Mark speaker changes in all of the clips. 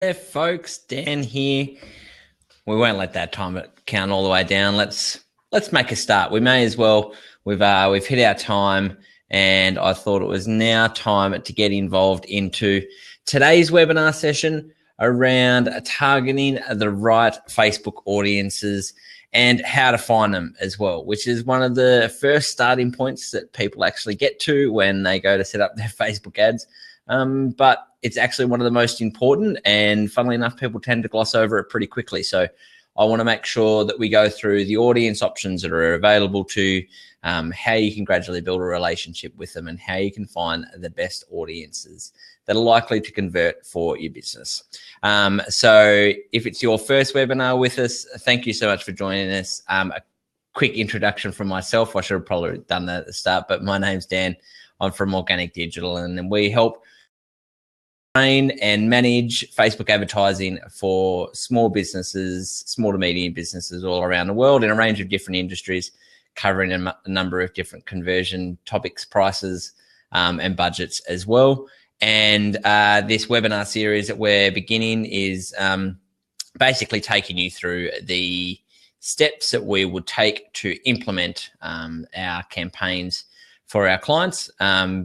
Speaker 1: Hey folks, Dan here. We won't let that time count all the way down. Let's make a start. We may as well. We've hit our time, and I thought it was now time to get involved into today's webinar session around targeting the right Facebook audiences and how to find them as well, which is one of the first starting points that people actually get to when they go to set up their Facebook ads. But it's actually one of the most important, and funnily enough, people tend to gloss over it pretty quickly. So I want to make sure that we go through the audience options that are available to how you can gradually build a relationship with them and how you can find the best audiences that are likely to convert for your business. So if it's your first webinar with us, thank you so much for joining us. A quick introduction from myself. I should have probably done that at the start, but my name's Dan. I'm from Organik Digital, and we help train and manage Facebook advertising for small businesses, small to medium businesses all around the world in a range of different industries, covering a number of different conversion topics, prices, and budgets as well. And this webinar series that we're beginning is basically taking you through the steps that we would take to implement our campaigns for our clients,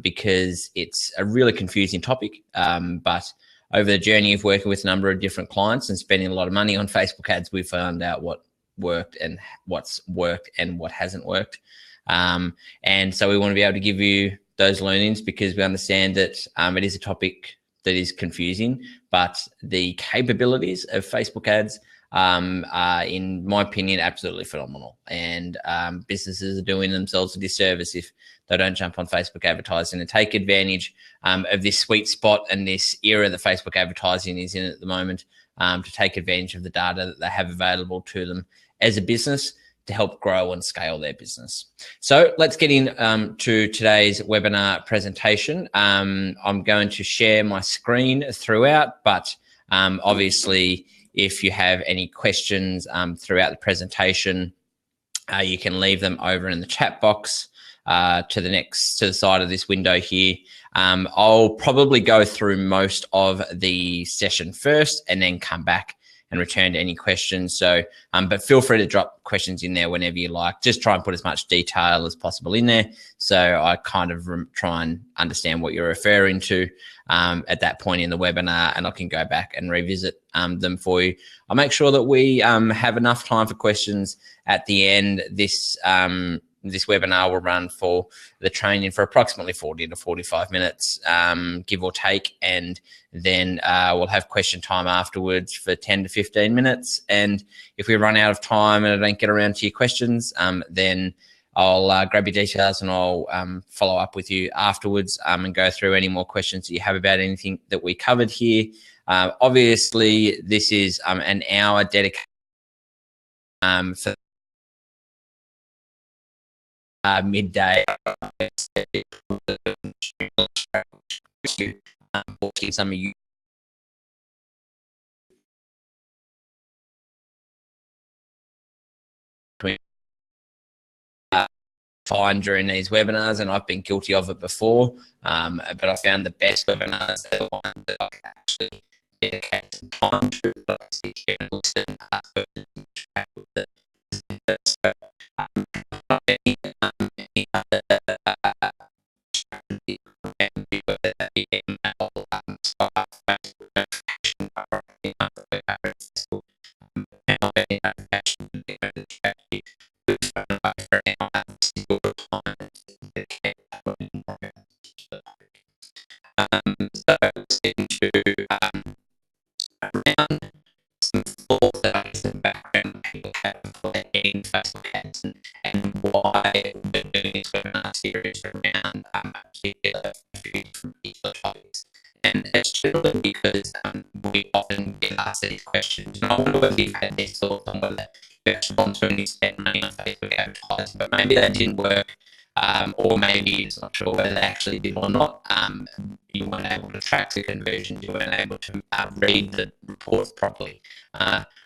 Speaker 1: because it's a really confusing topic. But over the journey of working with a number of different clients and spending a lot of money on Facebook ads, we found out what worked and what's worked and what hasn't worked. And so we want to be able to give you those learnings, because we understand that it is a topic that is confusing, but the capabilities of Facebook ads are, in my opinion, absolutely phenomenal. And businesses are doing themselves a disservice if they don't jump on Facebook advertising and take advantage of this sweet spot and this era that Facebook advertising is in at the moment, to take advantage of the data that they have available to them as a business to help grow and scale their business. So let's get to today's webinar presentation. I'm going to share my screen throughout, but obviously, if you have any questions throughout the presentation, you can leave them over in the chat box to the side of this window here. I'll probably go through most of the session first and then come back and return to any questions. So, but feel free to drop questions in there whenever you like. Just try and put as much detail as possible in there, so I kind of try and understand what you're referring to at that point in the webinar, and I can go back and revisit them for you. I'll make sure that we have enough time for questions at the end. This webinar will run for the training for approximately 40 to 45 minutes, give or take. And then we'll have question time afterwards for 10 to 15 minutes. And if we run out of time and I don't get around to your questions, then I'll grab your details and I'll follow up with you afterwards and go through any more questions that you have about anything that we covered here. Obviously, this is an hour dedicated for midday. Some of you find during these webinars, and I've been guilty of it before, but I found the best webinars are the ones that I can actually dedicate some time to, but I sit here and listen with the so, any other strategy can be whether that be email, and why we're doing this webinar series around particular topics. And it's generally because we often get asked these questions. And I wonder whether you've had these thoughts on whether you actually want to spend money on Facebook advertising, but maybe that didn't work, or maybe it's not sure whether they actually did or not. You weren't able to track the conversions, you weren't able to read the reports properly.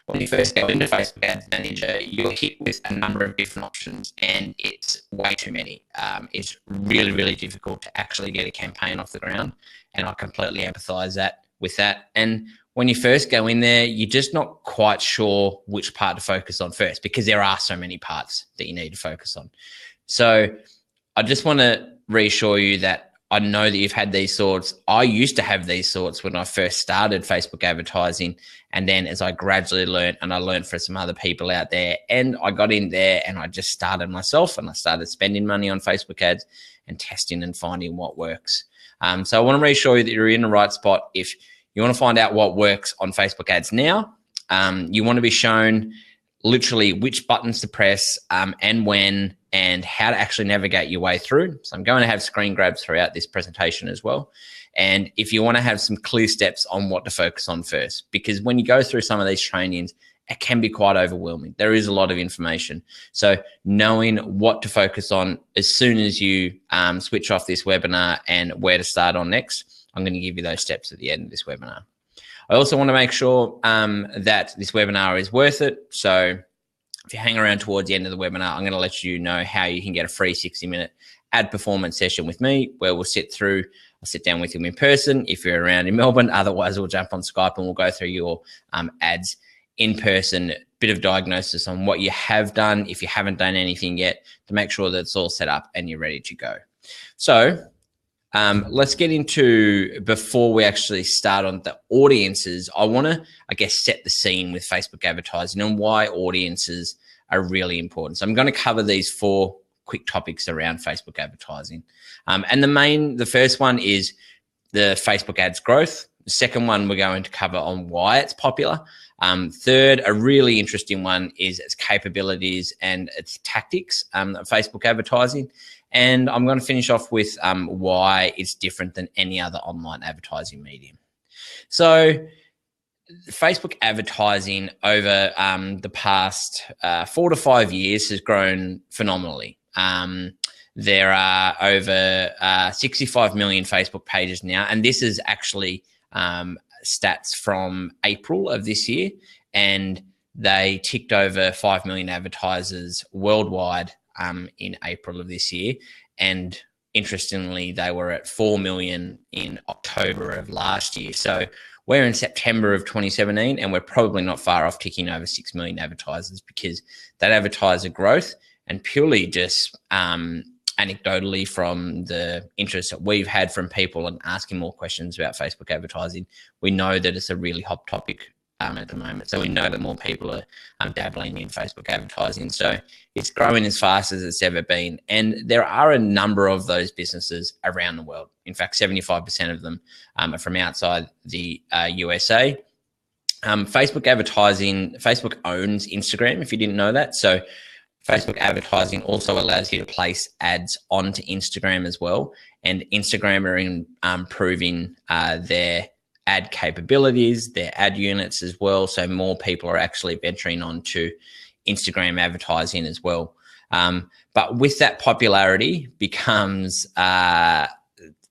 Speaker 1: When you first go into Facebook Ads Manager, you're hit with a number of different options, and it's way too many. It's really, really difficult to actually get a campaign off the ground, and I completely empathize with that. And when you first go in there, you're just not quite sure which part to focus on first, because there are so many parts that you need to focus on. So I just want to reassure you that I know that you've had these thoughts. I used to have these thoughts when I first started Facebook advertising. And then as I gradually learned, and I learned from some other people out there, and I got in there and I just started myself, and I started spending money on Facebook ads and testing and finding what works. So I want to reassure you that you're in the right spot. If you want to find out what works on Facebook ads now, you want to be shown literally which buttons to press and when, and how to actually navigate your way through. So I'm going to have screen grabs throughout this presentation as well. And if you want to have some clear steps on what to focus on first, because when you go through some of these trainings, it can be quite overwhelming. There is a lot of information. So knowing what to focus on as soon as you switch off this webinar and where to start on next, I'm going to give you those steps at the end of this webinar. I also want to make sure that this webinar is worth it. So if you hang around towards the end of the webinar, I'm going to let you know how you can get a free 60-minute ad performance session with me, where we'll sit down with you in person if you're around in Melbourne. Otherwise, we'll jump on Skype and we'll go through your ads in person, bit of diagnosis on what you have done, if you haven't done anything yet, to make sure that it's all set up and you're ready to go. So let's get into, before we actually start on the audiences, I want to, set the scene with Facebook advertising and why audiences are really important. So I'm going to cover these 4 quick topics around Facebook advertising. And the first one is the Facebook ads growth. The second one we're going to cover on why it's popular. Third, a really interesting one is its capabilities and its tactics of Facebook advertising. And I'm going to finish off with why it's different than any other online advertising medium. So Facebook advertising over the past 4 to 5 years has grown phenomenally. There are over 65 million Facebook pages now, and this is actually stats from April of this year, and they ticked over 5 million advertisers worldwide in April of this year. And interestingly, they were at 4 million in October of last year. So we're in September of 2017, and we're probably not far off ticking over 6 million advertisers, because that advertiser growth, and purely just anecdotally from the interest that we've had from people and asking more questions about Facebook advertising, we know that it's a really hot topic at the moment. So we know that more people are dabbling in Facebook advertising. So it's growing as fast as it's ever been. And there are a number of those businesses around the world. In fact, 75% of them are from outside the USA. Facebook advertising, Facebook owns Instagram, if you didn't know that. So Facebook advertising also allows you to place ads onto Instagram as well. And Instagram are improving their ad capabilities, their ad units as well. So more people are actually venturing onto Instagram advertising as well. But with that popularity becomes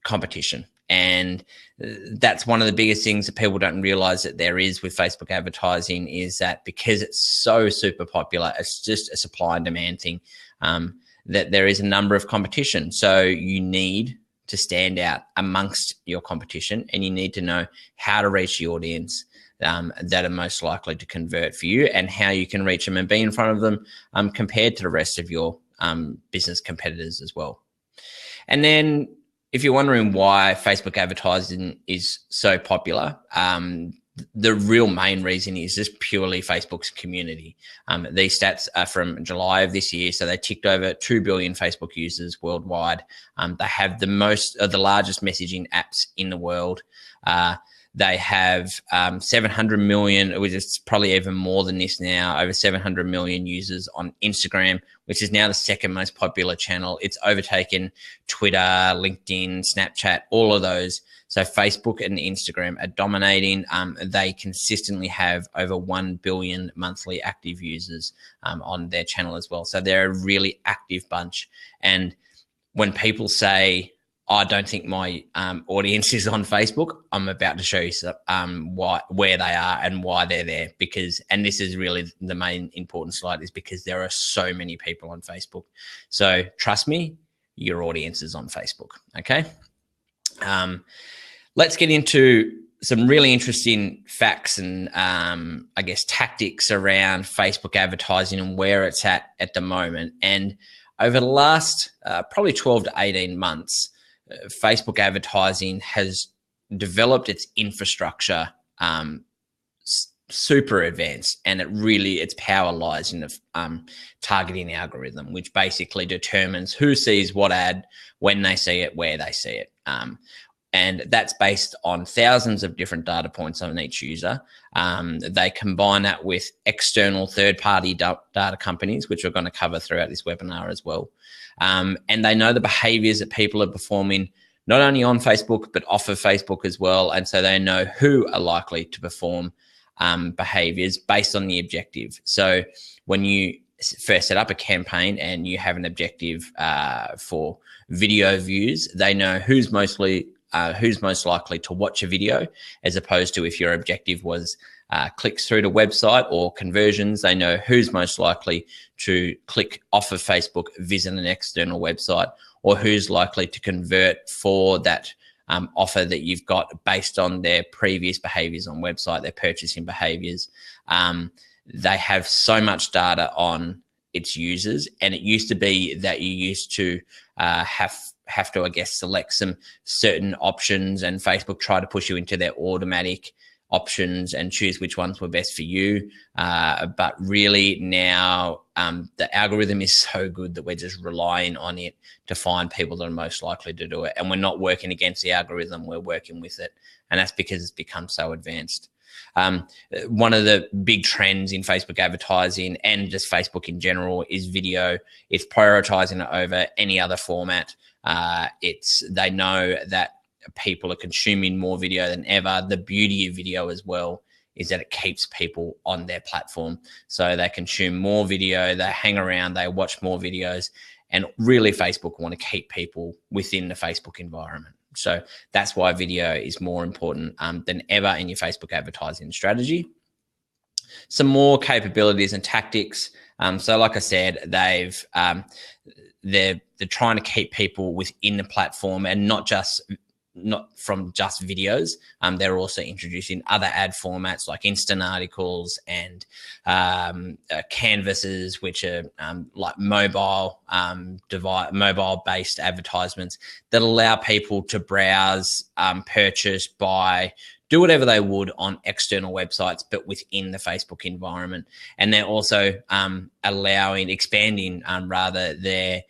Speaker 1: competition. And that's one of the biggest things that people don't realize that there is with Facebook advertising, is that because it's so super popular, it's just a supply and demand thing, that there is a number of competition. So you need to stand out amongst your competition, and you need to know how to reach the audience that are most likely to convert for you, and how you can reach them and be in front of them compared to the rest of your business competitors as well. And then if you're wondering why Facebook advertising is so popular, the real main reason is just purely Facebook's community. These stats are from July of this year, so they ticked over 2 billion Facebook users worldwide. They have the largest messaging apps in the world. They have 700 million, which is probably even more than this now, over 700 million users on Instagram, which is now the second most popular channel. It's overtaken Twitter, LinkedIn, Snapchat, all of those. So Facebook and Instagram are dominating. They consistently have over 1 billion monthly active users on their channel as well. So they're a really active bunch. And when people say, I don't think my audience is on Facebook, I'm about to show you where they are and why they're there. And this is really the main important slide, is because there are so many people on Facebook. So trust me, your audience is on Facebook, okay? Let's get into some really interesting facts and I guess tactics around Facebook advertising and where it's at the moment. And over the last probably 12 to 18 months, Facebook advertising has developed its infrastructure super advanced, and its power lies in the targeting algorithm, which basically determines who sees what ad, when they see it, where they see it. And that's based on thousands of different data points on each user. They combine that with external third-party data companies, which we're going to cover throughout this webinar as well. And they know the behaviors that people are performing, not only on Facebook, but off of Facebook as well. And so they know who are likely to perform behaviors based on the objective. So when you first set up a campaign and you have an objective for video views, they know who's most likely to watch a video, as opposed to if your objective was clicks through to website or conversions. They know who's most likely to click off of Facebook, visit an external website, or who's likely to convert for that offer that you've got based on their previous behaviors on website, their purchasing behaviors. They have so much data on its users, and it used to be that you used to have to, I guess, select some certain options, and Facebook try to push you into their automatic options and choose which ones were best for you. But really now the algorithm is so good that we're just relying on it to find people that are most likely to do it. And we're not working against the algorithm, we're working with it. And that's because it's become so advanced. One of the big trends in Facebook advertising and just Facebook in general is video. It's prioritizing it over any other format. They know that people are consuming more video than ever. The beauty of video as well is that it keeps people on their platform. So they consume more video, they hang around, they watch more videos, and really Facebook want to keep people within the Facebook environment. So that's why video is more important than ever in your Facebook advertising strategy. Some more capabilities and tactics. So like I said, they're trying to keep people within the platform and not from just videos. They're also introducing other ad formats like instant articles and canvases, which are like mobile-based advertisements that allow people to browse, purchase, buy, do whatever they would on external websites, but within the Facebook environment. And they're also expanding their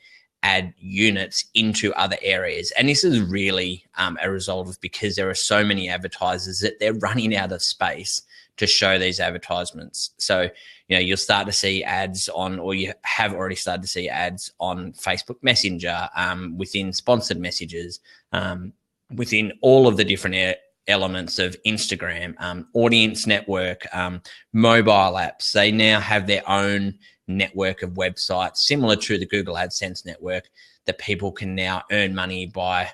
Speaker 1: ad units into other areas. And this is really a result of because there are so many advertisers that they're running out of space to show these advertisements. So, you'll start to see ads on, or you have already started to see ads on Facebook Messenger, within sponsored messages, within all of the different elements of Instagram, audience network, mobile apps. They now have their own network of websites similar to the Google AdSense network that people can now earn money by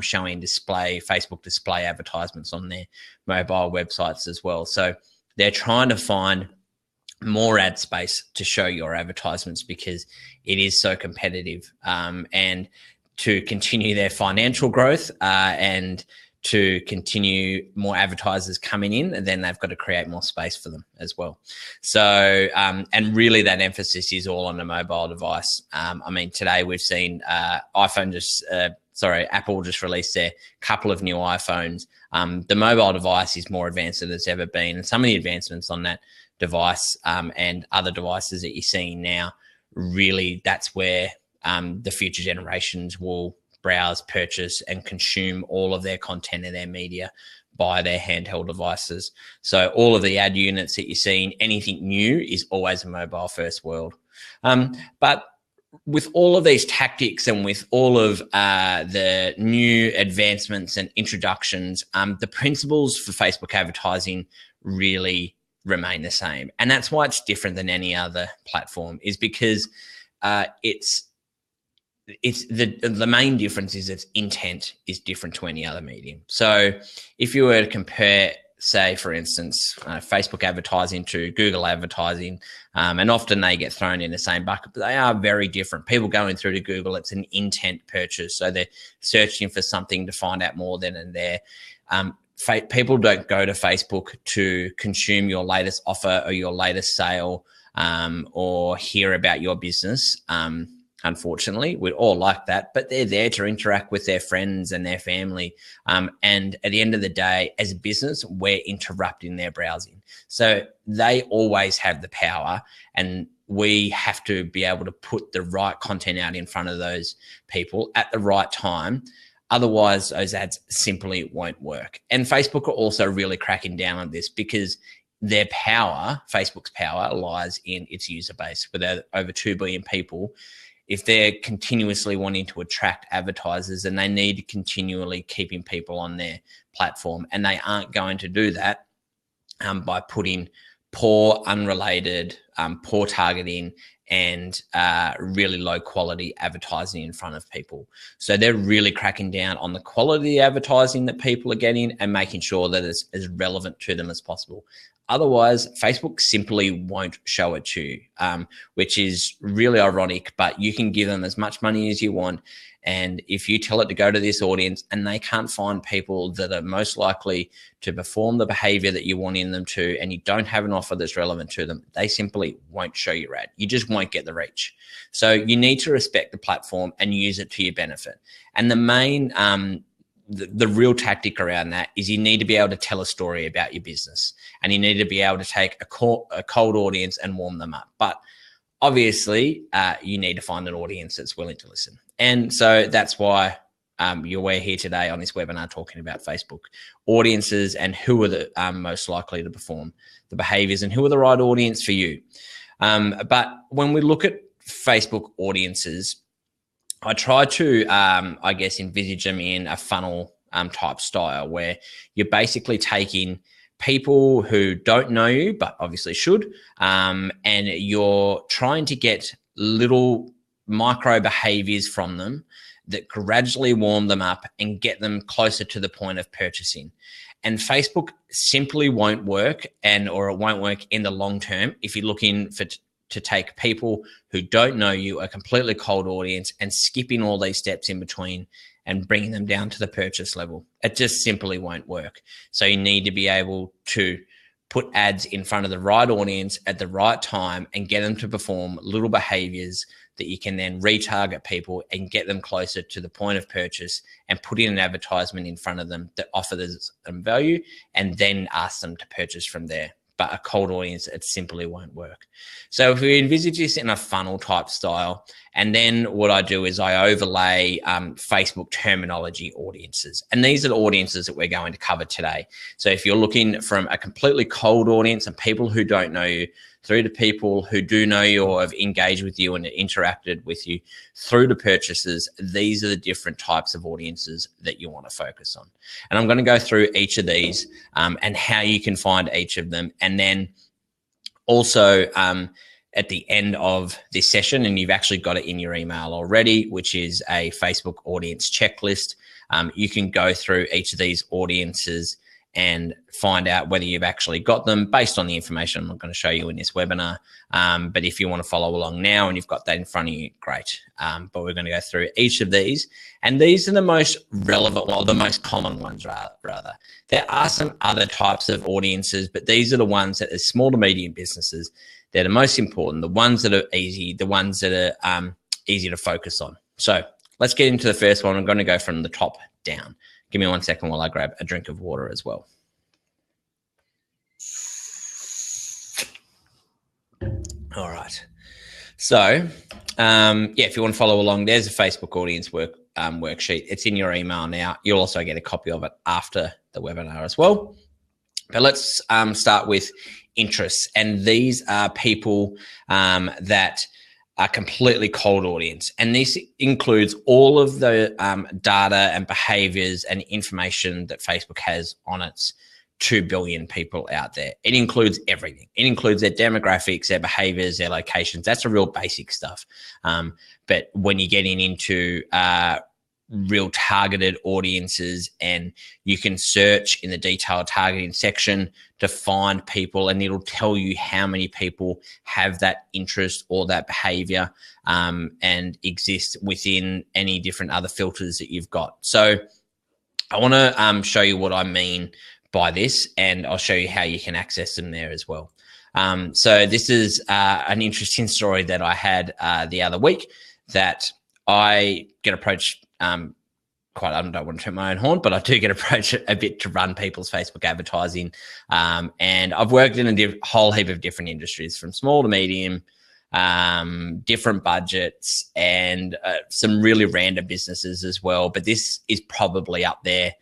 Speaker 1: showing Facebook display advertisements on their mobile websites as well. So they're trying to find more ad space to show your advertisements because it is so competitive, and to continue their financial growth and to continue more advertisers coming in, and then they've got to create more space for them as well. So, and really that emphasis is all on the mobile device. Today we've seen Apple just released their couple of new iPhones. The mobile device is more advanced than it's ever been. And some of the advancements on that device and other devices that you're seeing now, really that's where the future generations will browse, purchase, and consume all of their content and their media by their handheld devices. So all of the ad units that you're seeing, anything new is always a mobile first world. But with all of these tactics and with all of the new advancements and introductions, the principles for Facebook advertising really remain the same. And that's why it's different than any other platform, is because the main difference is its intent is different to any other medium. So if you were to compare, say, for instance, Facebook advertising to Google advertising, and often they get thrown in the same bucket, but they are very different. People going through to Google, it's an intent purchase. So they're searching for something to find out more than in there. people don't go to Facebook to consume your latest offer or your latest sale, or hear about your business. Unfortunately, we'd all like that, but they're there to interact with their friends and their family. And at the end of the day, as a business, we're interrupting their browsing. So they always have the power, and we have to be able to put the right content out in front of those people at the right time. Otherwise, those ads simply won't work. And Facebook are also really cracking down on this, because their power, Facebook's power, lies in its user base. With over 2 billion people, if they're continuously wanting to attract advertisers, and they need to continually keeping people on their platform, and they aren't going to do that by putting poor, unrelated, poor targeting, and really low quality advertising in front of people. So they're really cracking down on the quality advertising that people are getting and making sure that it's as relevant to them as possible. Otherwise, Facebook simply won't show it to you, which is really ironic, but you can give them as much money as you want. And if you tell it to go to this audience and they can't find people that are most likely to perform the behavior that you want in them to, and you don't have an offer that's relevant to them, they simply won't show your ad. You just won't get the reach. So you need to respect the platform and use it to your benefit. And the main, the real tactic around that is you need to be able to tell a story about your business, and you need to be able to take a cold audience and warm them up. But obviously, you need to find an audience that's willing to listen. And so that's why we're here today on this webinar talking about Facebook audiences and who are the most likely to perform the behaviors and who are the right audience for you. But when we look at Facebook audiences, I try to, I guess, envisage them in a funnel type style, where you're basically taking people who don't know you, but obviously should, and you're trying to get little micro behaviors from them that gradually warm them up and get them closer to the point of purchasing. And Facebook simply won't work, or it won't work in the long term if you're looking to take people who don't know you, a completely cold audience, and skipping all these steps in between and bringing them down to the purchase level. It just simply won't work. So you need to be able to put ads in front of the right audience at the right time and get them to perform little behaviors that you can then retarget people and get them closer to the point of purchase, and put in an advertisement in front of them that offers them value, and then ask them to purchase from there. But a cold audience, it simply won't work. So if we envisage this in a funnel type style, and then what I do is I overlay Facebook terminology audiences. And these are the audiences that we're going to cover today. So if you're looking from a completely cold audience and people who don't know you, through to people who do know you or have engaged with you and interacted with you, through to purchases, these are the different types of audiences that you want to focus on. And I'm going to go through each of these and how you can find each of them. And then also at the end of this session, and you've actually got it in your email already, which is a Facebook audience checklist. You can go through each of these audiences and find out whether you've actually got them based on the information I'm going to show you in this webinar. But if you want to follow along now and you've got that in front of you, great. But we're going to go through each of these. And these are the most relevant, well, the most common ones rather. There are some other types of audiences, but these are the ones that are small to medium businesses. They're the most important, the ones that are easy, the ones that are easy to focus on. So let's get into the first one. I'm going to go from the top down. Give me 1 second while I grab a drink of water as well. All right. So, if you want to follow along, there's a Facebook audience worksheet. It's in your email now. You'll also get a copy of it after the webinar as well. But let's start with interests. And these are people that a completely cold audience. And this includes all of the data and behaviors and information that Facebook has on its 2 billion people out there. It includes everything. It includes their demographics, their behaviors, their locations. That's the real basic stuff. But when you're getting into real targeted audiences, and you can search in the detailed targeting section to find people, and it'll tell you how many people have that interest or that behavior and exist within any different other filters that you've got. So I want to show you what I mean by this, and I'll show you how you can access them there as well. So this is an interesting story that I had the other week, that I get approached quite, I don't want to toot my own horn, but I do get approached a bit to run people's Facebook advertising. And I've worked in a whole heap of different industries, from small to medium, different budgets, and some really random businesses as well. But this is probably up there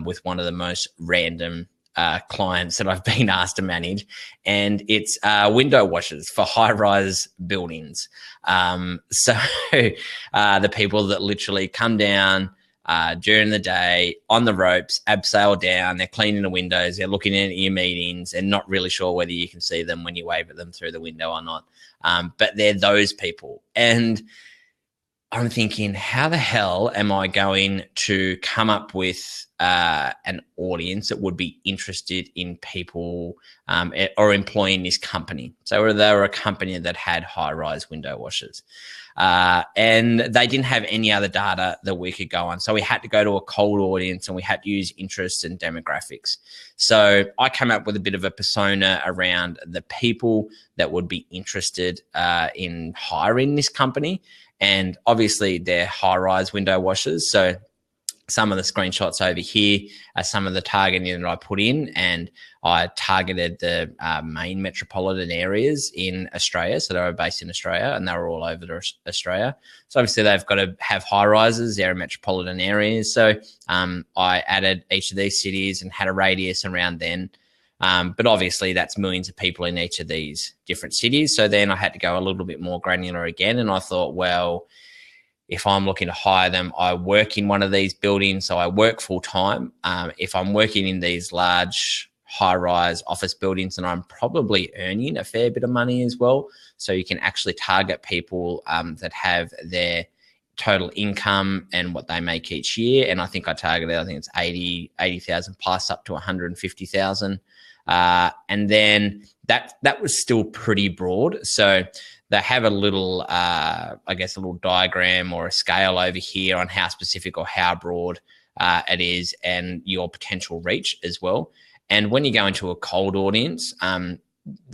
Speaker 1: with one of the most random clients that I've been asked to manage, and it's window washers for high-rise buildings. So the people that literally come down during the day on the ropes, abseil down, they're cleaning the windows, they're looking at your meetings and not really sure whether you can see them when you wave at them through the window or not. But they're those people. And I'm thinking, how the hell am I going to come up with an audience that would be interested in people or employing this company? So they were a company that had high-rise window washers. And they didn't have any other data that we could go on. So we had to go to a cold audience, and we had to use interests and demographics. So I came up with a bit of a persona around the people that would be interested in hiring this company. And obviously they're high-rise window washers. So some of the screenshots over here are some of the targeting that I put in, and I targeted the main metropolitan areas in Australia. So they were based in Australia, and they were all over Australia. So obviously they've got to have high rises. They're in metropolitan areas. So I added each of these cities and had a radius around then. But obviously that's millions of people in each of these different cities. So then I had to go a little bit more granular again. And I thought, well, if I'm looking to hire them, I work in one of these buildings, so I work full time. If I'm working in these large high-rise office buildings, then I'm probably earning a fair bit of money as well. So you can actually target people that have their total income and what they make each year. And I think I targeted, I think it's 80,000 plus up to 150,000. And then that was still pretty broad. So they have a little, I guess, a little diagram or a scale over here on how specific or how broad it is, and your potential reach as well. And when you go into a cold audience, the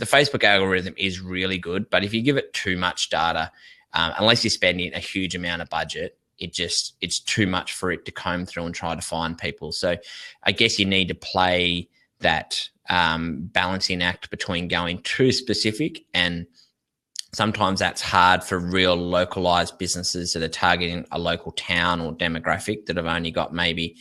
Speaker 1: Facebook algorithm is really good, but if you give it too much data, unless you're spending a huge amount of budget, it's too much for it to comb through and try to find people. So I guess you need to play that balancing act between going too specific, and sometimes that's hard for real localized businesses that are targeting a local town or demographic that have only got maybe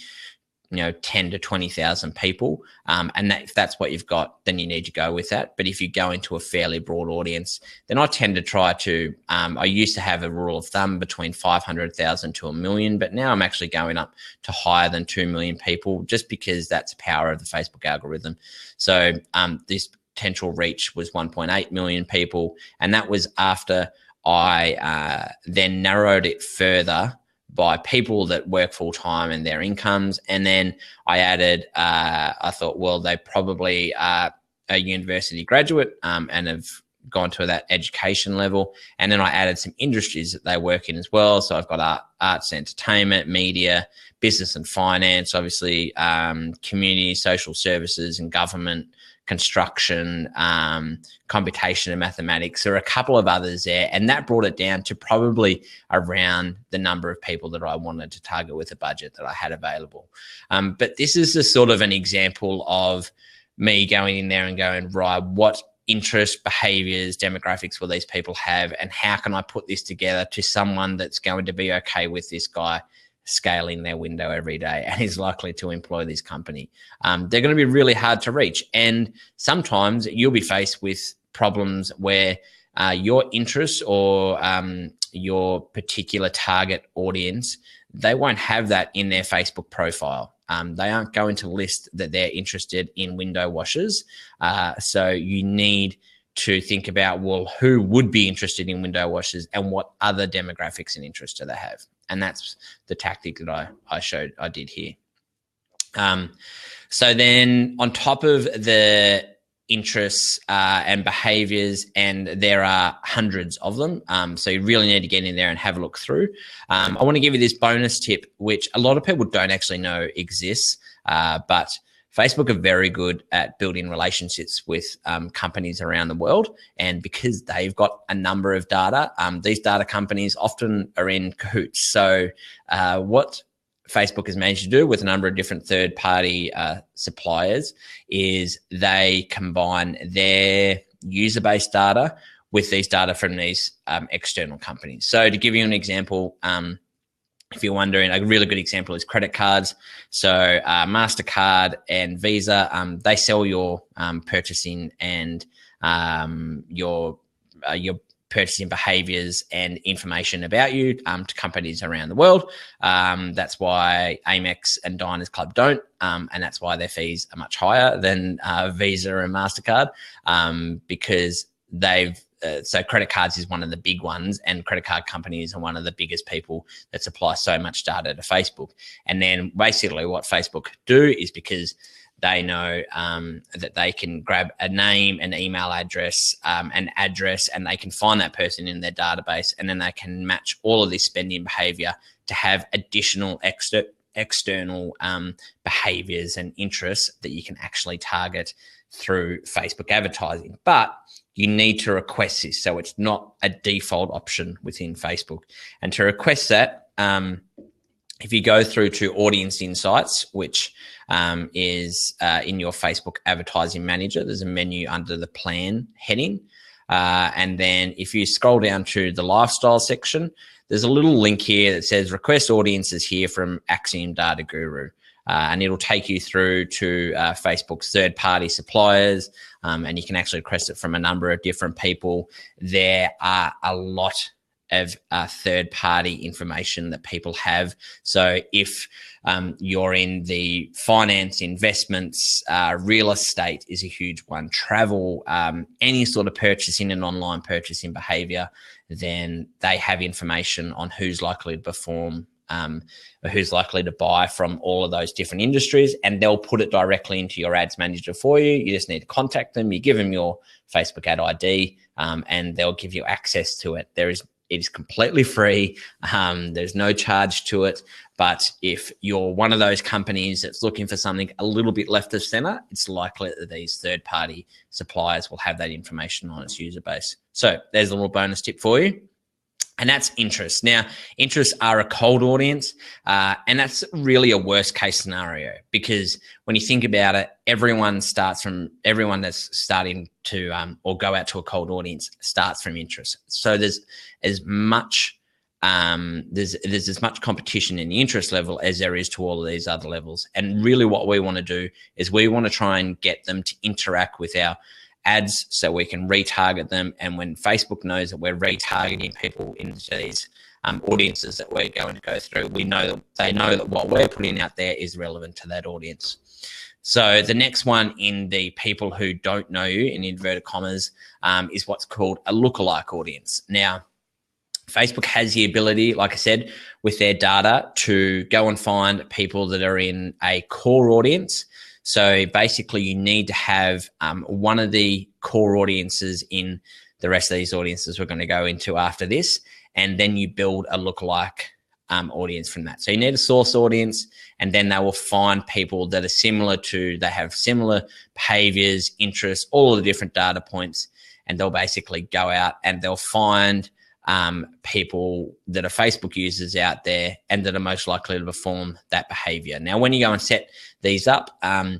Speaker 1: 10 to 20,000 people. And if that's what you've got, then you need to go with that. But if you go into a fairly broad audience, then I tend to try to, I used to have a rule of thumb between 500,000 to 1 million, but now I'm actually going up to higher than 2 million people, just because that's the power of the Facebook algorithm. So this potential reach was 1.8 million people. And that was after I then narrowed it further by people that work full time and their incomes. And then I added, I thought, well, they probably are a university graduate and have gone to that education level. And then I added some industries that they work in as well. So I've got arts, entertainment, media, business and finance, obviously community, social services and government, construction, computation and mathematics. There are a couple of others there, and that brought it down to probably around the number of people that I wanted to target with a budget that I had available. But this is a sort of an example of me going in there and going, right, what interests, behaviors, demographics will these people have, and how can I put this together to someone that's going to be okay with this guy scaling their window every day and is likely to employ this company. They're going to be really hard to reach. And sometimes you'll be faced with problems where your interests or your particular target audience, they won't have that in their Facebook profile. They aren't going to list that they're interested in window washers. So you need to think about, well, who would be interested in window washers and what other demographics and interests do they have? And that's the tactic that I did here. So then on top of the interests and behaviors, and there are hundreds of them. So you really need to get in there and have a look through. I want to give you this bonus tip, which a lot of people don't actually know exists, but Facebook are very good at building relationships with companies around the world. And because they've got a number of data, these data companies often are in cahoots. So what Facebook has managed to do with a number of different third-party suppliers is they combine their user-based data with these data from these external companies. So to give you an example, if you're wondering, a really good example is credit cards. So MasterCard and Visa, they sell your purchasing and your purchasing behaviors and information about you to companies around the world. That's why Amex and Diners Club don't, and that's why their fees are much higher than Visa and MasterCard, because they've so credit cards is one of the big ones, and credit card companies are one of the biggest people that supply so much data to Facebook. And then basically what Facebook do is, because they know that they can grab a name, an email address, an address, and they can find that person in their database, and then they can match all of this spending behavior to have additional external behaviors and interests that you can actually target through Facebook advertising. But you need to request this, so it's not a default option within Facebook. And to request that, if you go through to Audience Insights, which is in your Facebook Advertising Manager, there's a menu under the Plan heading. And then if you scroll down to the Lifestyle section, there's a little link here that says Request Audiences here from Axiom Data Guru. And it'll take you through to Facebook's third-party suppliers, and you can actually request it from a number of different people. There are a lot of third-party information that people have. So if you're in the finance, investments, real estate is a huge one, travel, any sort of purchasing and online purchasing behavior, then they have information on who's likely to perform, or who's likely to buy from all of those different industries, and they'll put it directly into your ads manager for you. You just need to contact them. You give them your Facebook ad ID, and they'll give you access to it. It is completely free. There's no charge to it. But if you're one of those companies that's looking for something a little bit left of center, it's likely that these third-party suppliers will have that information on its user base. So there's a little bonus tip for you. And that's interests. Now, interests are a cold audience, and that's really a worst case scenario, because when you think about it, everyone that's starting to or go out to a cold audience starts from interest. So there's as much competition in the interest level as there is to all of these other levels. And really what we want to do is we want to try and get them to interact with our ads so we can retarget them. And when Facebook knows that we're retargeting people into these audiences that we're going to go through, they know that what we're putting out there is relevant to that audience. So the next one in the people who don't know you, in inverted commas, is what's called a lookalike audience. Now, Facebook has the ability, like I said, with their data to go and find people that are in a core audience. So basically you need to have one of the core audiences in the rest of these audiences we're going to go into after this, and then you build a lookalike audience from that. So you need a source audience, and then they will find people that are they have similar behaviors, interests, all of the different data points, and they'll basically go out and they'll find people that are Facebook users out there and that are most likely to perform that behavior. Now, when you go and set these up, you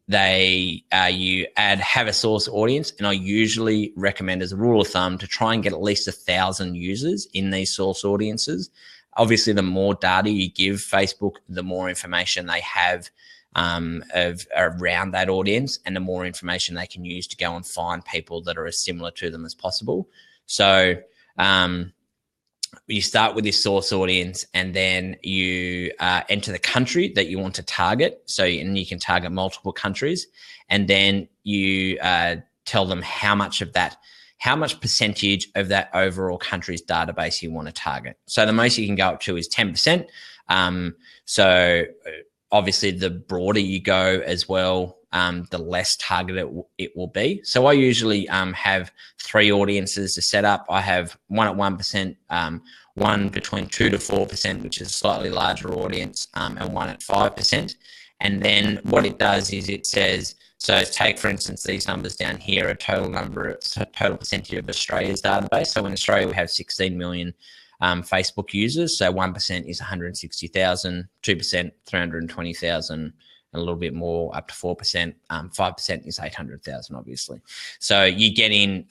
Speaker 1: have a source audience, and I usually recommend, as a rule of thumb, to try and get at least 1,000 users in these source audiences. Obviously, the more data you give Facebook, the more information they have around that audience, and the more information they can use to go and find people that are as similar to them as possible. So you start with this source audience, and then you enter the country that you want to target. And you can target multiple countries, and then you tell them how much percentage of that overall country's database you want to target. So the most you can go up to is 10%. So obviously the broader you go as well, the less targeted it will be. So I usually have 3 audiences to set up. I have one at 1%, one between 2 to 4%, which is a slightly larger audience, and one at 5%. And then what it does is it says, so take, for instance, these numbers down here, a total percentage of Australia's database. So in Australia, we have 16 million Facebook users. So 1% is 160,000, 2%, 320,000, a little bit more, up to 4%. 5% is 800,000, obviously. So you're getting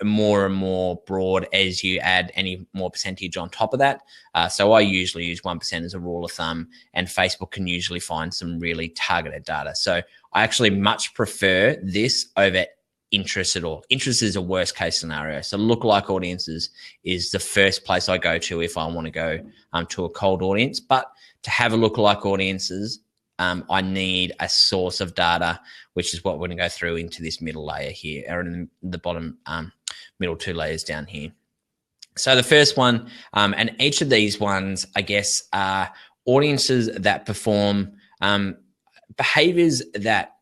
Speaker 1: more and more broad as you add any more percentage on top of that. So I usually use 1% as a rule of thumb, and Facebook can usually find some really targeted data. So I actually much prefer this over interest at all. Interest is a worst case scenario. So lookalike audiences is the first place I go to if I want to go to a cold audience. But to have a lookalike audiences, I need a source of data, which is what we're going to go through into this middle layer here, or in the bottom middle 2 layers down here. So the first one, and each of these ones, I guess, are audiences that perform behaviors that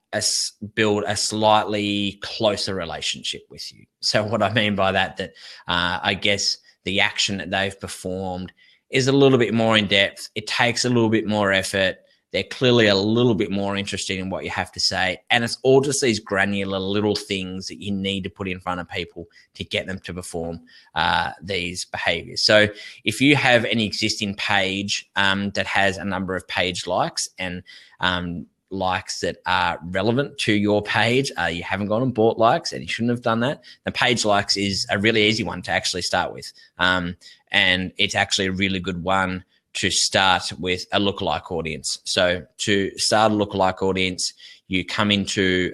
Speaker 1: build a slightly closer relationship with you. So what I mean by that, I guess the action that they've performed is a little bit more in depth. It takes a little bit more effort. They're clearly a little bit more interested in what you have to say. And it's all just these granular little things that you need to put in front of people to get them to perform these behaviors. So if you have an existing page that has a number of page likes and likes that are relevant to your page, you haven't gone and bought likes, and you shouldn't have done that. The page likes is a really easy one to actually start with. And it's actually a really good one to start with a lookalike audience. So to start a lookalike audience, you come into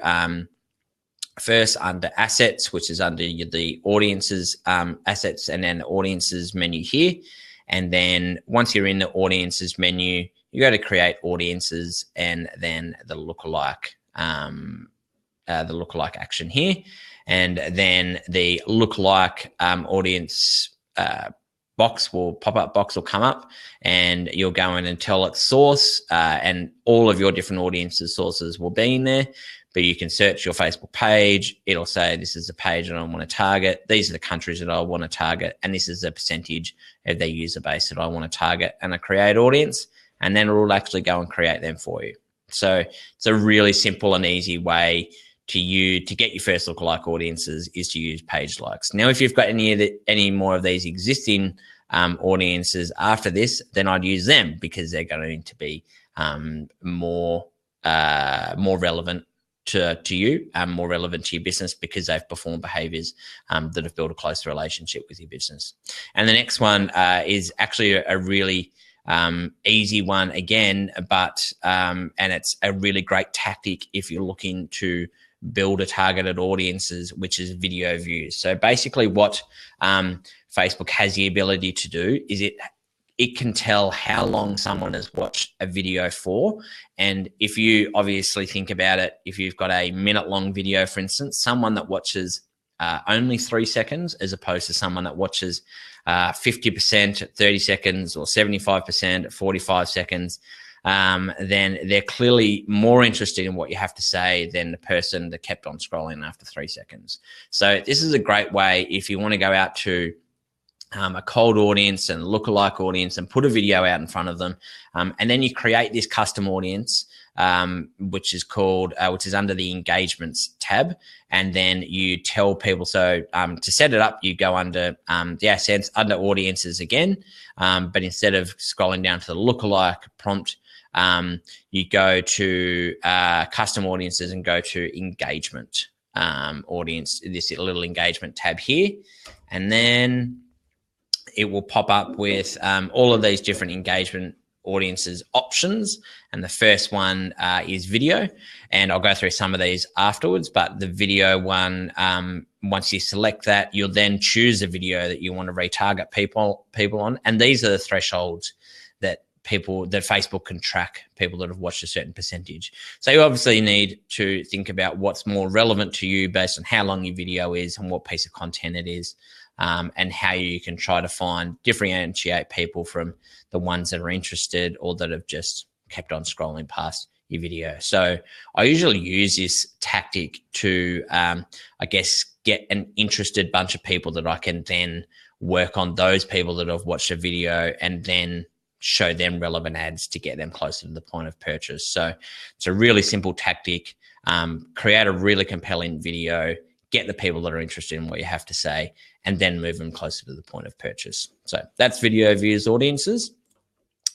Speaker 1: first under assets, which is under the audiences assets, and then audiences menu here. And then once you're in the audiences menu, you go to create audiences, and then the lookalike action here, and then the lookalike audience pop-up box will come up, and you'll go in and tell it source, and all of your different audiences sources will be in there. But you can search your Facebook page. It'll say, this is the page that I want to target. These are the countries that I want to target. And this is the percentage of their user base that I want to target, and I create audience, and then it will actually go and create them for you. So it's a really simple and easy way to get your first lookalike audiences is to use page likes. Now, if you've got any more of these existing audiences after this, then I'd use them, because they're going to be more relevant to you, more relevant to your business, because they've performed behaviors that have built a closer relationship with your business. And the next one is actually a really easy one again, but and it's a really great tactic if you're looking to build a targeted audiences, which is video views. So basically what Facebook has the ability to do is it can tell how long someone has watched a video for. And if you obviously think about it, if you've got a minute-long video, for instance, someone that watches only 3 seconds as opposed to someone that watches 50% at 30 seconds or 75% at 45 seconds, then they're clearly more interested in what you have to say than the person that kept on scrolling after 3 seconds. So this is a great way if you want to go out to a cold audience and lookalike audience and put a video out in front of them, and then you create this custom audience, which is under the engagements tab, and then you tell people. So to set it up, you go under the assets, under audiences again, but instead of scrolling down to the lookalike prompt, you go to custom audiences and go to engagement audience, this little engagement tab here, and then it will pop up with all of these different engagement audiences options. And the first one is video, and I'll go through some of these afterwards, but the video one, once you select that, you'll then choose a video that you want to retarget people on. And these are the thresholds that Facebook can track people that have watched a certain percentage. So you obviously need to think about what's more relevant to you based on how long your video is and what piece of content it is, and how you can try to differentiate people from the ones that are interested or that have just kept on scrolling past your video. So I usually use this tactic to, I guess, get an interested bunch of people that I can then work on those people that have watched a video and then show them relevant ads to get them closer to the point of purchase. So it's a really simple tactic. Create a really compelling video, get the people that are interested in what you have to say, and then move them closer to the point of purchase. So that's video views audiences.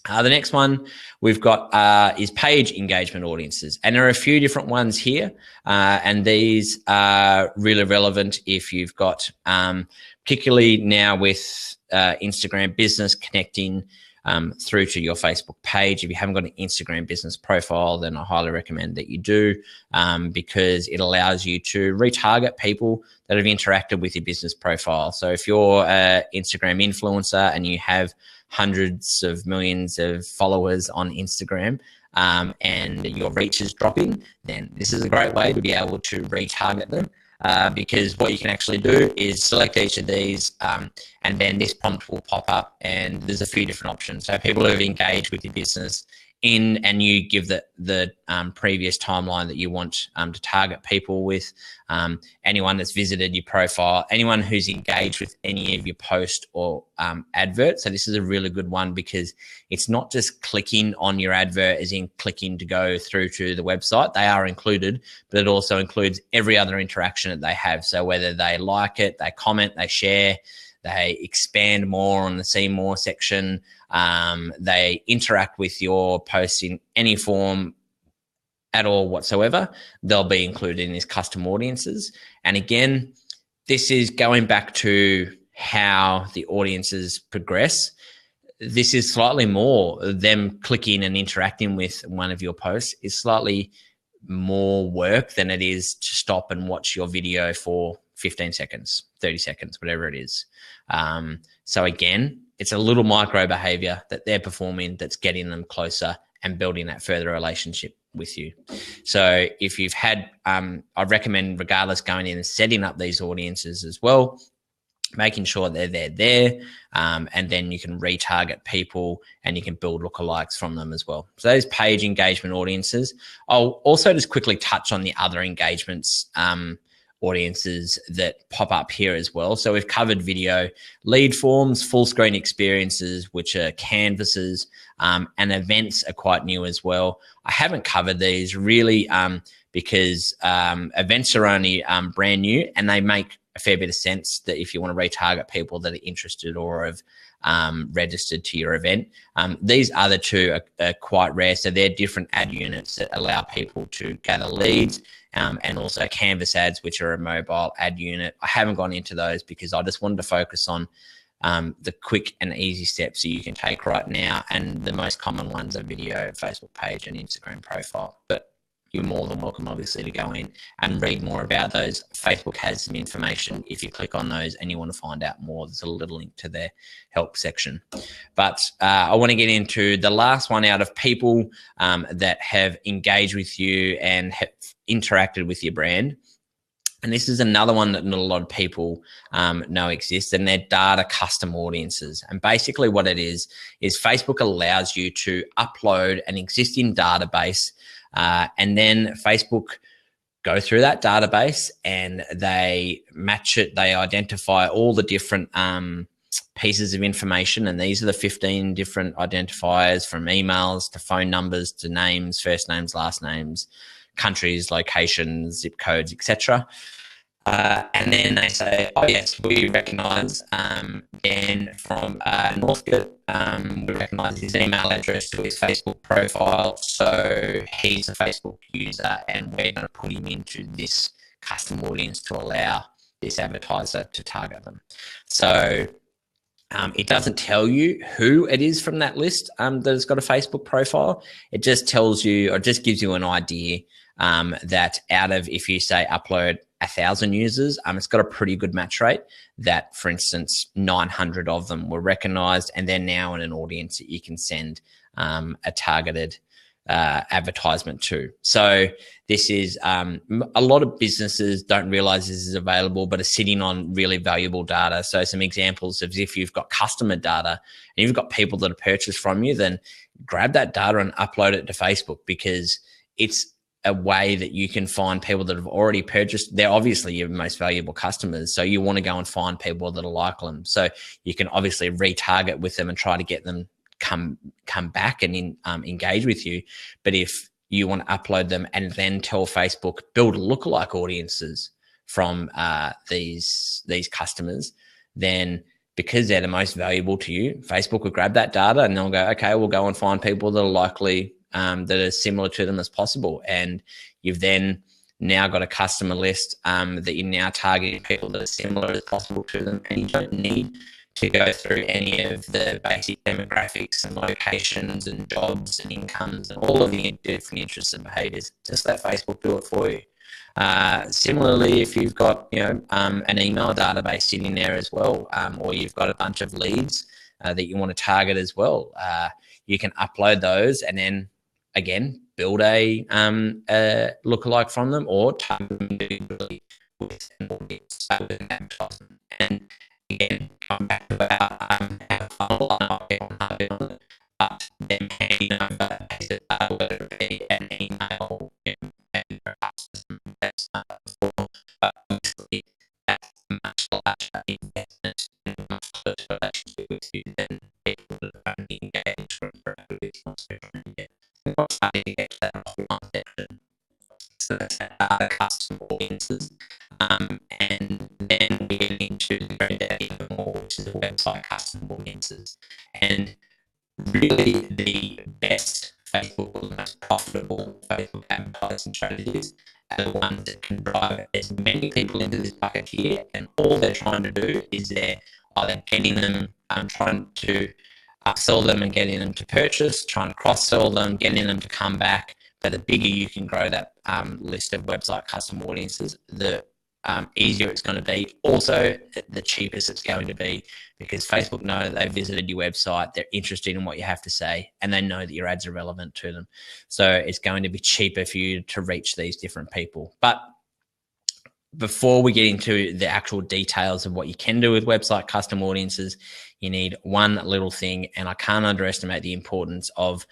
Speaker 1: The next one we've got is page engagement audiences. And there are a few different ones here. And these are really relevant if you've got, particularly now with Instagram business connecting through to your Facebook page. If you haven't got an Instagram business profile, then I highly recommend that you do, because it allows you to retarget people that have interacted with your business profile. So if you're an Instagram influencer and you have hundreds of millions of followers on Instagram, and your reach is dropping, then this is a great way to be able to retarget them. Because what you can actually do is select each of these, and then this prompt will pop up, and there's a few different options. So people who have engaged with your business and you give the previous timeline that you want to target people with, anyone that's visited your profile, anyone who's engaged with any of your post or advert. So this is a really good one because it's not just clicking on your advert as in clicking to go through to the website. They are included, but it also includes every other interaction that they have. So whether they like it, they comment, they share, they expand more on the see more section, they interact with your posts in any form at all whatsoever, they'll be included in these custom audiences. And again, this is going back to how the audiences progress. This is slightly more them clicking and interacting with one of your posts is slightly more work than it is to stop and watch your video for 15 seconds, 30 seconds, whatever it is. So again, it's a little micro behavior that they're performing that's getting them closer and building that further relationship with you. So if you've had, I recommend regardless going in and setting up these audiences as well, making sure they're there, and then you can retarget people and you can build lookalikes from them as well. So those page engagement audiences. I'll also just quickly touch on the other engagements audiences that pop up here as well. So we've covered video, lead forms, full screen experiences, which are canvases, and events are quite new as well. I haven't covered these really because events are only brand new, and they make a fair bit of sense that if you want to retarget people that are interested or have registered to your event. These other two are quite rare. So they're different ad units that allow people to gather leads, and also canvas ads, which are a mobile ad unit. I haven't gone into those because I just wanted to focus on the quick and easy steps that you can take right now. And the most common ones are video, Facebook page, and Instagram profile. But you're more than welcome, obviously, to go in and read more about those. Facebook has some information. If you click on those and you want to find out more, there's a little link to their help section. But I want to get into the last one out of people that have engaged with you and have interacted with your brand. And this is another one that not a lot of people know exists, and they're data custom audiences. And basically what it is Facebook allows you to upload an existing database, and then Facebook go through that database and they match it. They identify all the different pieces of information. And these are the 15 different identifiers, from emails to phone numbers to names, first names, last names, countries, locations, zip codes, etc. And then they say, oh yes, we recognise Dan from Northcote. We recognise his email address to his Facebook profile, so he's a Facebook user, and we're going to put him into this custom audience to allow this advertiser to target them. So it doesn't tell you who it is from that list that has got a Facebook profile. It just tells you, or just gives you an idea that out of, if you say upload 1,000 users, it's got a pretty good match rate. That, for instance, 900 of them were recognized, and they're now in an audience that you can send a targeted advertisement too. So this is a lot of businesses don't realize this is available, but are sitting on really valuable data. So some examples of if you've got customer data and you've got people that have purchased from you, then grab that data and upload it to Facebook, because it's a way that you can find people that have already purchased. They're obviously your most valuable customers. So you want to go and find people that are like them. So you can obviously retarget with them and try to get them come back and engage with you. But if you want to upload them and then tell Facebook, build lookalike audiences from these customers, then because they're the most valuable to you, Facebook will grab that data and they'll go, okay, we'll go and find people that are likely that are similar to them as possible. And you've then now got a customer list that you're now targeting people that are similar as possible to them. And you don't need to go through any of the basic demographics and locations and jobs and incomes and all of the different interests and behaviors. Just let Facebook do it for you. Similarly, if you've got an email database sitting there as well, or you've got a bunch of leads that you want to target as well, you can upload those and then again build a lookalike from them, or target them individually with an audience, with an advertisement. And again, come back to our funnel, but them handing over whether it be an email, that's obviously that's a much larger investment and a much closer relationship with you than people that are only engaged from a business yet. We're not starting to get to that offline section. So that's our custom audiences. And then we get into the very even more, which is the website custom audiences. And really the best Facebook or the most profitable Facebook advertising strategies are the ones that can drive as many people into this bucket here, and all they're trying to do is they're either getting them, trying to upsell them and getting them to purchase, trying to cross-sell them, getting them to come back. But the bigger you can grow that list of website custom audiences, the easier it's going to be. Also, the cheapest it's going to be, because Facebook know that they've visited your website, they're interested in what you have to say, and they know that your ads are relevant to them. So it's going to be cheaper for you to reach these different people. But before we get into the actual details of what you can do with website custom audiences, you need one little thing, and I can't underestimate the importance of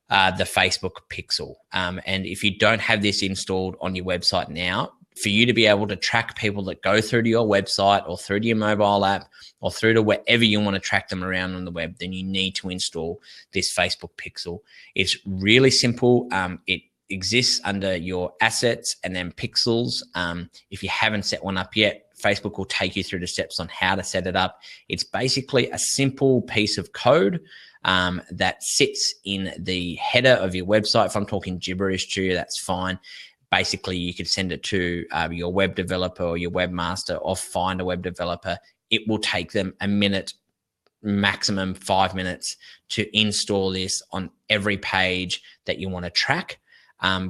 Speaker 1: the Facebook pixel. And if you don't have this installed on your website now, for you to be able to track people that go through to your website or through to your mobile app or through to wherever you want to track them around on the web, then you need to install this Facebook pixel. It's really simple. It exists under your assets and then pixels. If you haven't set one up yet, Facebook will take you through the steps on how to set it up. It's basically a simple piece of code that sits in the header of your website. If I'm talking gibberish to you, that's fine. Basically, you could send it to your web developer or your webmaster, or find a web developer. It will take them a minute, maximum 5 minutes, to install this on every page that you want to track,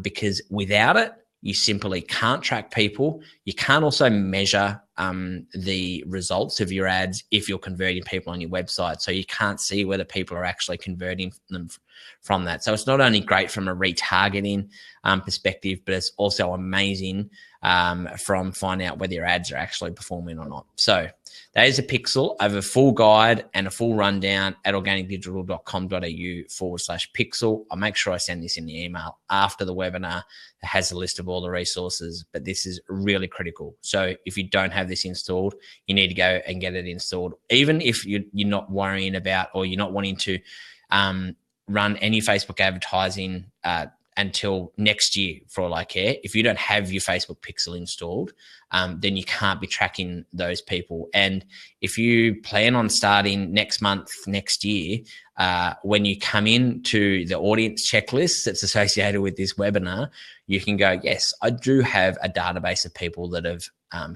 Speaker 1: because without it, you simply can't track people. You can't also measure the results of your ads if you're converting people on your website. So you can't see whether people are actually converting them from that. So it's not only great from a retargeting perspective, but it's also amazing from finding out whether your ads are actually performing or not. So that is a pixel. I have a full guide and a full rundown at organicdigital.com.au/pixel. I'll make sure I send this in the email after the webinar. It has a list of all the resources, but this is really critical. So if you don't have this installed, you need to go and get it installed. Even if you're not worrying about, or you're not wanting to run any Facebook advertising until next year, for all I care. If you don't have your Facebook pixel installed, then you can't be tracking those people. And if you plan on starting next month, next year, when you come into the audience checklist that's associated with this webinar, you can go, yes, I do have a database of people that have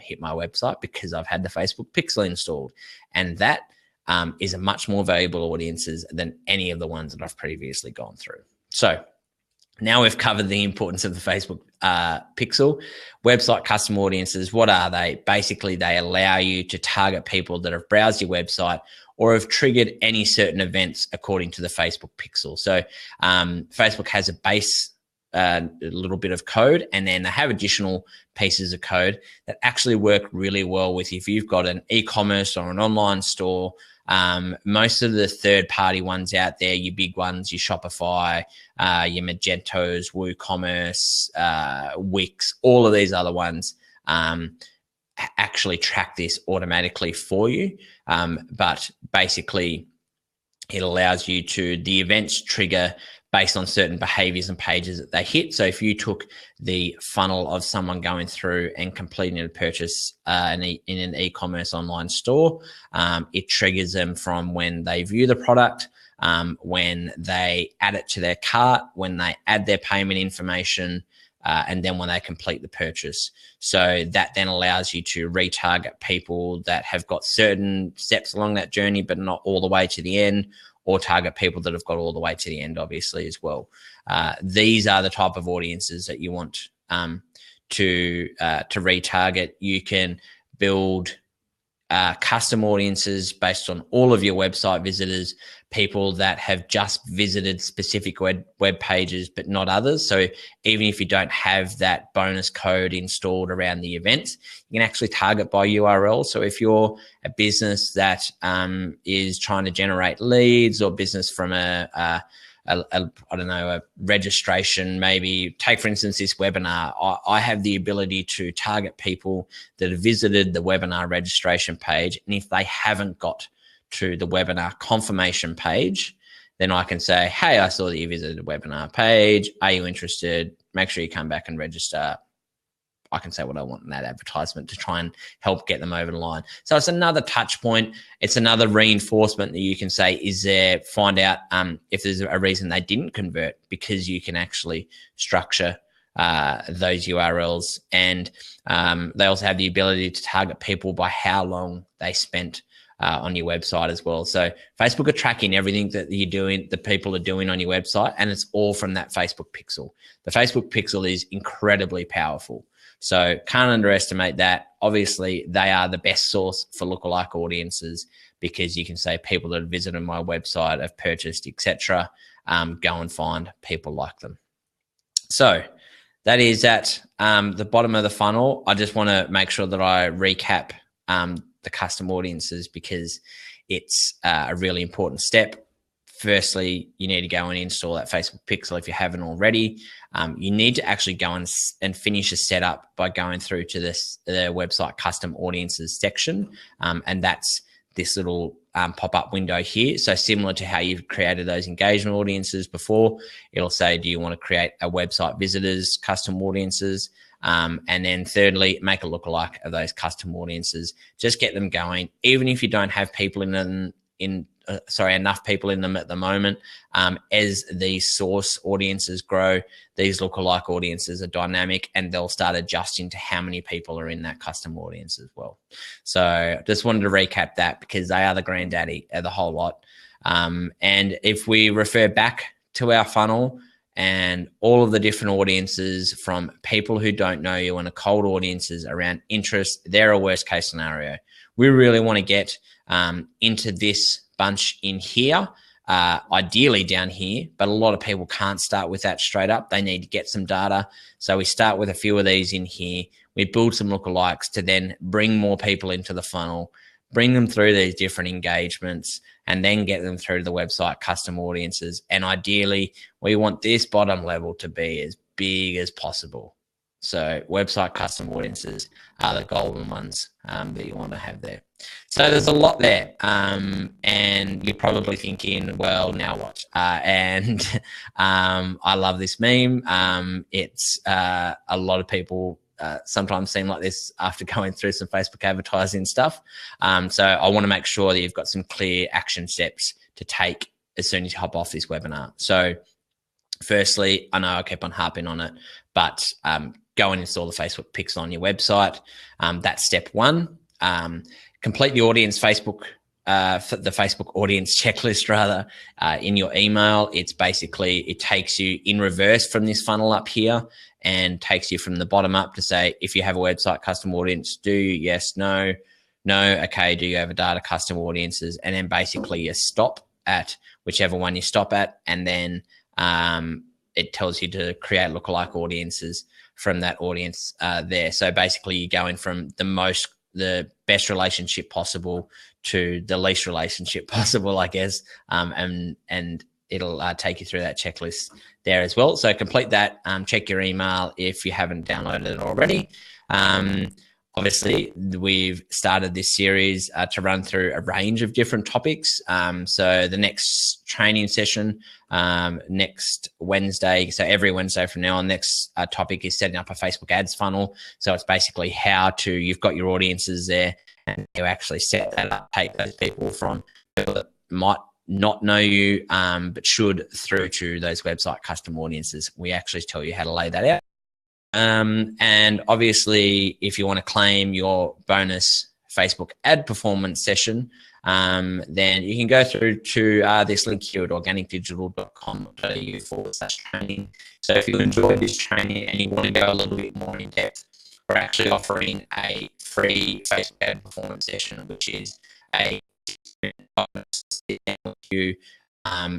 Speaker 1: hit my website because I've had the Facebook pixel installed. And that is a much more valuable audiences than any of the ones that I've previously gone through. So now we've covered the importance of the Facebook pixel. Website custom audiences, what are they? Basically, they allow you to target people that have browsed your website or have triggered any certain events according to the Facebook pixel. So Facebook has a base a little bit of code, and then they have additional pieces of code that actually work really well with if you've got an e-commerce or an online store. Most of the third-party ones out there, your big ones, your Shopify, your Magentos, WooCommerce, Wix, all of these other ones actually track this automatically for you. But basically, it allows you to, the events trigger based on certain behaviors and pages that they hit. So if you took the funnel of someone going through and completing a purchase in an e-commerce online store, it triggers them from when they view the product, when they add it to their cart, when they add their payment information, and then when they complete the purchase. So that then allows you to retarget people that have got certain steps along that journey, but not all the way to the end, or target people that have got all the way to the end, obviously, as well. These are the type of audiences that you want to retarget. You can build custom audiences based on all of your website visitors, people that have just visited specific web pages but not others. So even if you don't have that bonus code installed around the events, you can actually target by URL. So if you're a business that is trying to generate leads, or business from I don't know, a registration, maybe take, for instance, this webinar. I have the ability to target people that have visited the webinar registration page. And if they haven't got to the webinar confirmation page, then I can say, hey, I saw that you visited the webinar page. Are you interested? Make sure you come back and register. I can say what I want in that advertisement to try and help get them over the line. So it's another touch point. It's another reinforcement that you can say, find out if there's a reason they didn't convert, because you can actually structure those URLs. And they also have the ability to target people by how long they spent on your website as well. So Facebook are tracking everything that you're doing, the people are doing on your website, and it's all from that Facebook pixel. The Facebook pixel is incredibly powerful. So can't underestimate that. Obviously, they are the best source for lookalike audiences, because you can say people that have visited my website, have purchased, etc. Go and find people like them. So that is at the bottom of the funnel. I just want to make sure that I recap the custom audiences, because it's a really important step. Firstly, you need to go and install that Facebook pixel if you haven't already. You need to actually go and finish a setup by going through to the website custom audiences section. And that's this little pop-up window here. So similar to how you've created those engagement audiences before, it'll say, do you want to create a website visitors custom audiences? And then thirdly, make a lookalike of those custom audiences. Just get them going. Even if you don't have people enough people in them at the moment, as these source audiences grow, these lookalike audiences are dynamic, and they'll start adjusting to how many people are in that custom audience as well. So just wanted to recap that, because they are the granddaddy of the whole lot. And if we refer back to our funnel and all of the different audiences, from people who don't know you and a cold audiences around interest, they're a worst case scenario. We really want to get into this bunch in here, ideally down here, but a lot of people can't start with that straight up. They need to get some data. So we start with a few of these in here. We build some lookalikes to then bring more people into the funnel, bring them through these different engagements, and then get them through to the website custom audiences. And ideally, we want this bottom level to be as big as possible. So website custom audiences are the golden ones that you want to have there. So there's a lot there. And you're probably thinking, well, now what? I love this meme. It's a lot of people sometimes seem like this after going through some Facebook advertising stuff. So I want to make sure that you've got some clear action steps to take as soon as you hop off this webinar. So firstly, I know I keep on harping on it, but go and install the Facebook pixel on your website. That's step one. Complete the audience the Facebook audience checklist rather in your email. It's basically, it takes you in reverse from this funnel up here and takes you from the bottom up to say, if you have a website custom audience, do, yes, no, no, okay, do you have a data custom audiences? And then basically you stop at whichever one you stop at, and then it tells you to create lookalike audiences from that audience there. So basically you're going from the best relationship possible to the least relationship possible, I guess, and it'll take you through that checklist there as well. So complete that. Check your email if you haven't downloaded it already. Obviously, we've started this series to run through a range of different topics. So the next training session next Wednesday, so every Wednesday from now on, next topic is setting up a Facebook ads funnel. So it's basically you've got your audiences there, and you actually set that up, take those people from people that might not know you, but should, through to those website custom audiences. We actually tell you how to lay that out. And obviously, if you want to claim your bonus Facebook ad performance session, then you can go through to this link here at organicdigital.com.au/training. So if you enjoyed this training and you want to go a little bit more in depth, we're actually offering a free Facebook ad performance session, which is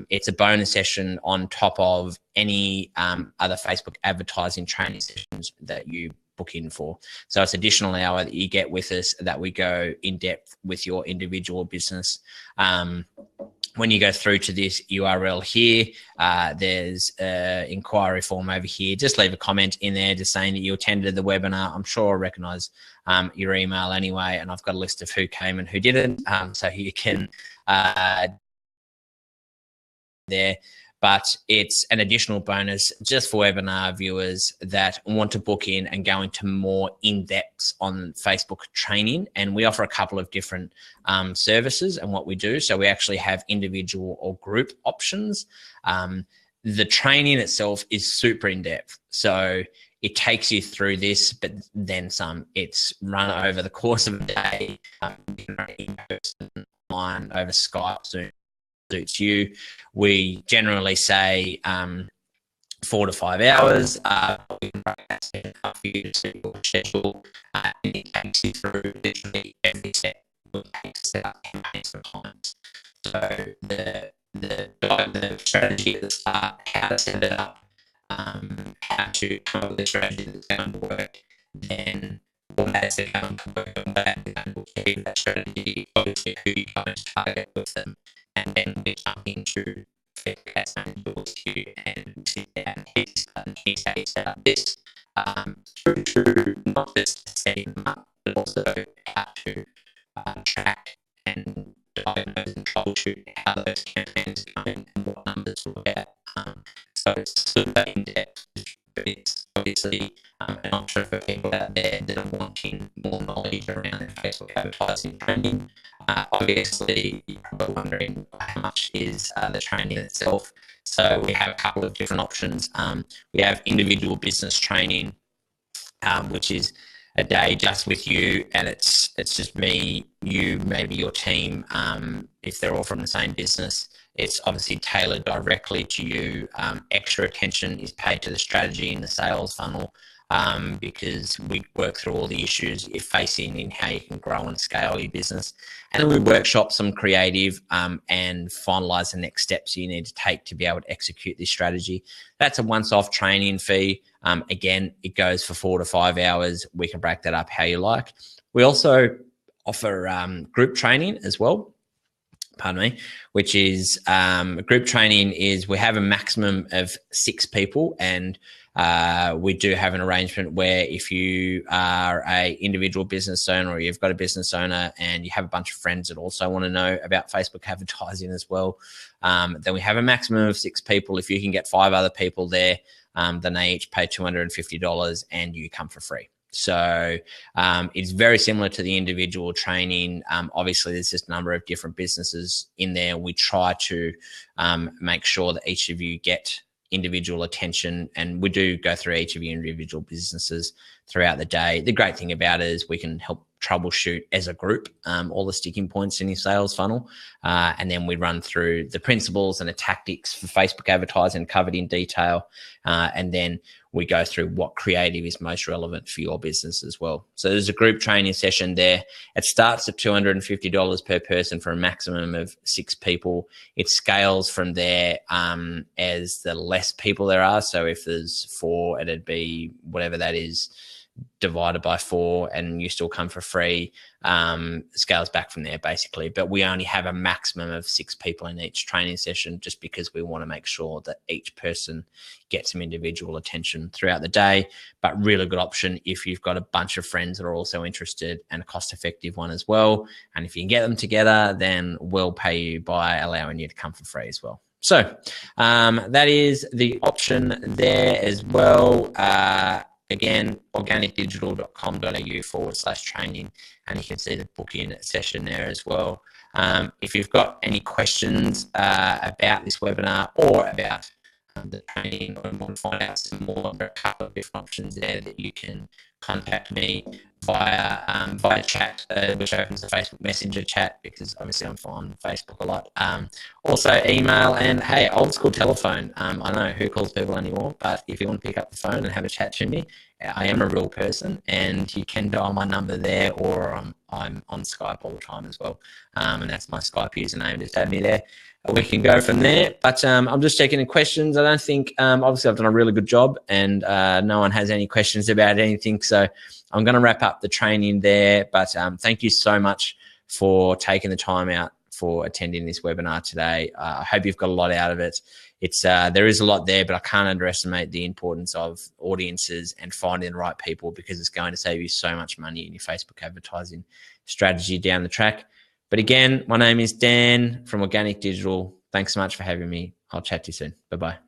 Speaker 1: it's a bonus session on top of any other Facebook advertising training sessions that you book in for. So it's additional hour that you get with us, that we go in depth with your individual business. When you go through to this URL here, there's an inquiry form over here. Just leave a comment in there just saying that you attended the webinar. I'm sure I'll recognize your email anyway, and I've got a list of who came and who didn't, so you can there. But it's an additional bonus just for webinar viewers that want to book in and go into more in-depth on Facebook training. And we offer a couple of different services and what we do. So we actually have individual or group options. The training itself is super in-depth. So it takes you through this, but then some. It's run over the course of a day, in person, online, over Skype, Zoom. Suits you. We generally say 4 to 5 hours. We can break that up for you to suit your schedule, and it takes you through literally every step we take to set up campaigns for clients. So the strategy at the start, how to set it up, how to come up with a strategy that's going to work, then what that's going to work, and what that's going to achieve that strategy, obviously who you're going to target with them. And then we jump into Facebook ads tools here and sit down and here's how you set up this, through to not just setting them up, but also how to track and diagnose and troubleshoot how those campaigns are going and what numbers to look at. So it's super in-depth, but it's obviously an option for people out there that are wanting more knowledge around their Facebook advertising training. Obviously, you're probably wondering how much is the training itself. So we have a couple of different options. We have individual business training, which is a day just with you, and it's just me, you, maybe your team, if they're all from the same business. It's obviously tailored directly to you. Extra attention is paid to the strategy in the sales funnel, because we work through all the issues you're facing in how you can grow and scale your business. And then we workshop some creative and finalize the next steps you need to take to be able to execute this strategy. That's a once-off training fee. Again, it goes for 4 to 5 hours. We can break that up how you like. We also offer group training as well. Pardon me, which is group training is we have a maximum of 6 people, and we do have an arrangement where if you are a individual business owner or you've got a business owner and you have a bunch of friends that also want to know about Facebook advertising as well, then we have a maximum of 6 people. If you can get 5 other people there, then they each pay $250 and you come for free. So it's very similar to the individual training. Obviously, there's just a number of different businesses in there. We try to make sure that each of you get individual attention, and we do go through each of your individual businesses throughout the day. The great thing about it is we can help troubleshoot as a group all the sticking points in your sales funnel, and then we run through the principles and the tactics for Facebook advertising covered in detail, and then we go through what creative is most relevant for your business as well. So there's a group training session there. It starts at $250 per person for a maximum of 6 people. It scales from there as the less people there are. So if there's 4, it'd be whatever that is divided by 4, and you still come for free. Scales back from there basically, but we only have a maximum of 6 people in each training session, just because we want to make sure that each person gets some individual attention throughout the day. But really good option if you've got a bunch of friends that are also interested, and a cost-effective one as well. And if you can get them together, then we'll pay you by allowing you to come for free as well. So that is the option there as well. Again, organicdigital.com.au/training, and you can see the book-in session there as well. If you've got any questions about this webinar or about the training, or want to find out some more, there are a couple of different options there that you can contact me via chat, which opens the Facebook Messenger chat, because obviously I'm on Facebook a lot. Also email, and hey, old school telephone. I don't know who calls people anymore, but if you want to pick up the phone and have a chat to me, I am a real person, and you can dial my number there, or I'm on Skype all the time as well. And that's my Skype username. Just add me there. We can go from there. But I'm just checking the questions. I don't think, obviously I've done a really good job, and no one has any questions about anything. So I'm going to wrap up the training there. But thank you so much for taking the time out for attending this webinar today. I hope you've got a lot out of it. It's there is a lot there, but I can't underestimate the importance of audiences and finding the right people, because it's going to save you so much money in your Facebook advertising strategy down the track. But again, my name is Dan from Organik Digital. Thanks so much for having me. I'll chat to you soon. Bye-bye.